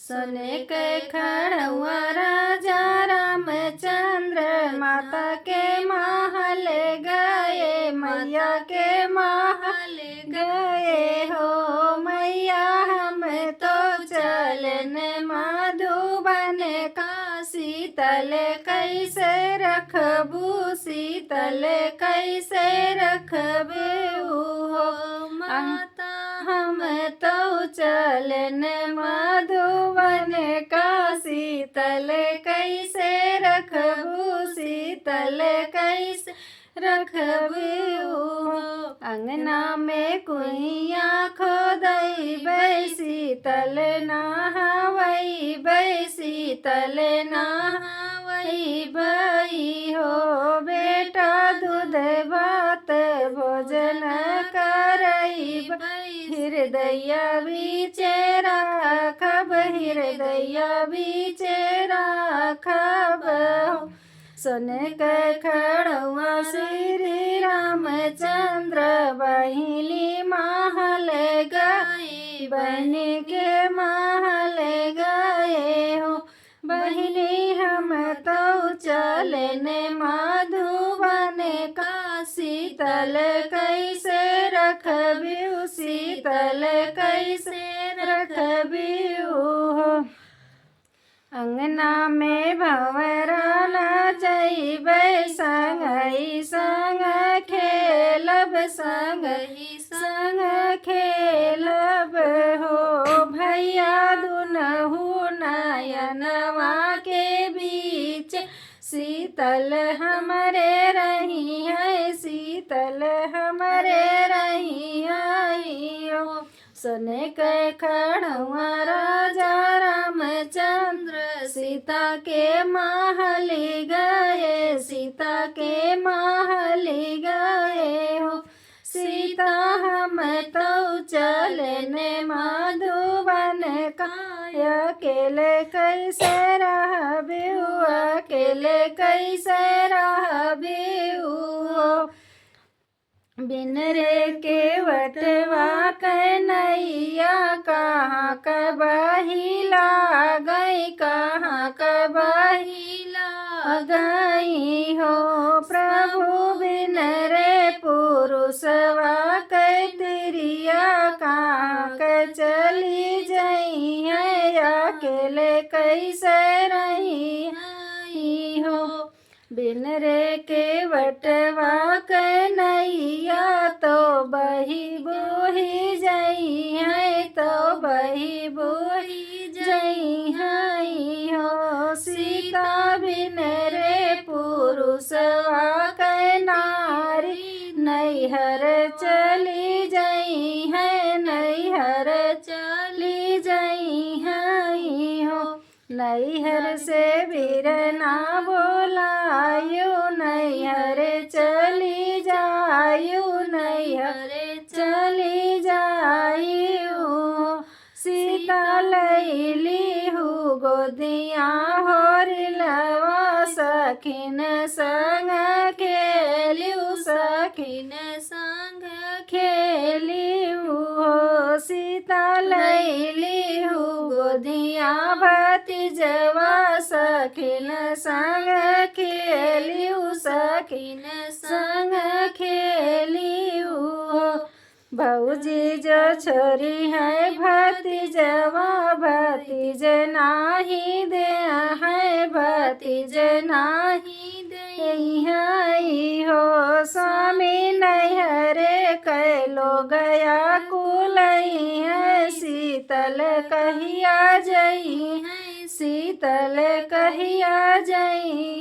सोने के खड़ुआ राजा रामचंद्र माता के महल गए, मैया के महल गए हो। मैया हम तो चलन मधुबन का, शीतल कैसे रखबू, शीतल कैसे रखबू हो माता। हम तो चलन मधुबन का, शीतल कैसे रखबू, शीतल कैसे रखबू हो। अंगना में कुइया खोदई, शीतल नहावई, शीतल नहावई बई हो। बेटा दूध भात भोजन करई, हृदय बीचे राखब, हृदय बीचे राखब। सोने के खड़ुआ श्री रामचंद्र बहिनी महल गए, बहिनी के महल गए हो। बहिनी हम तो चलन मधुबन का, शीतल कैसे रखबू, शीतल कैसे रखबू हो। अंगना में भंवरा नाचैबै, संगहि संग खेलब, संगहि संग खेलब हो। भैया दुनहु नयनवा के बीच, शीतल हमरे रही है, शीतल हमरे रही हो। सोने के खड़ुआ राजा रामचंद्र सीता के महल गए, सीता के महल गए हो। सीता हम तो चलन मधुबन का, अकेले कैसे रहबू, अकेले कैसे रहबू हो। बिन रे केवटवा कन्हैया, कहाँ कबही लागई, कहाँ कबही लागई हो। प्रभु बिन रे पुरुषवा कैतिरिया, कहाँ क चली जई है, अकेले कैसे रही हो। बिन रे केवटवा कन्हैया, तो बही बोही जई है, तो बही बोही जई है हो। सीता बिन रे पुरुषवा नारी, नैहर चली जई है, नैहर चली जई है हो। नैहर से बिरना बोलायु, नैहर चली जायु, नैहर चली जायु। सीता लैली हूँ गोदिया होरिलवा, सखिन संग खेलियु, सखिन संग खेलियु हो। सीता लैली हूँ गोदिया भतीजवा, सखिन संग खेलियु, सखिन संग खेलियु हो। भौजी जो छोरी है भतीजवा, भतीज नाही दे है, भतीज नाही दे है हो। स्वामी नैहरे कैलो गया कुलई है, शीतल कहिया जई है, शीतल कहिया जई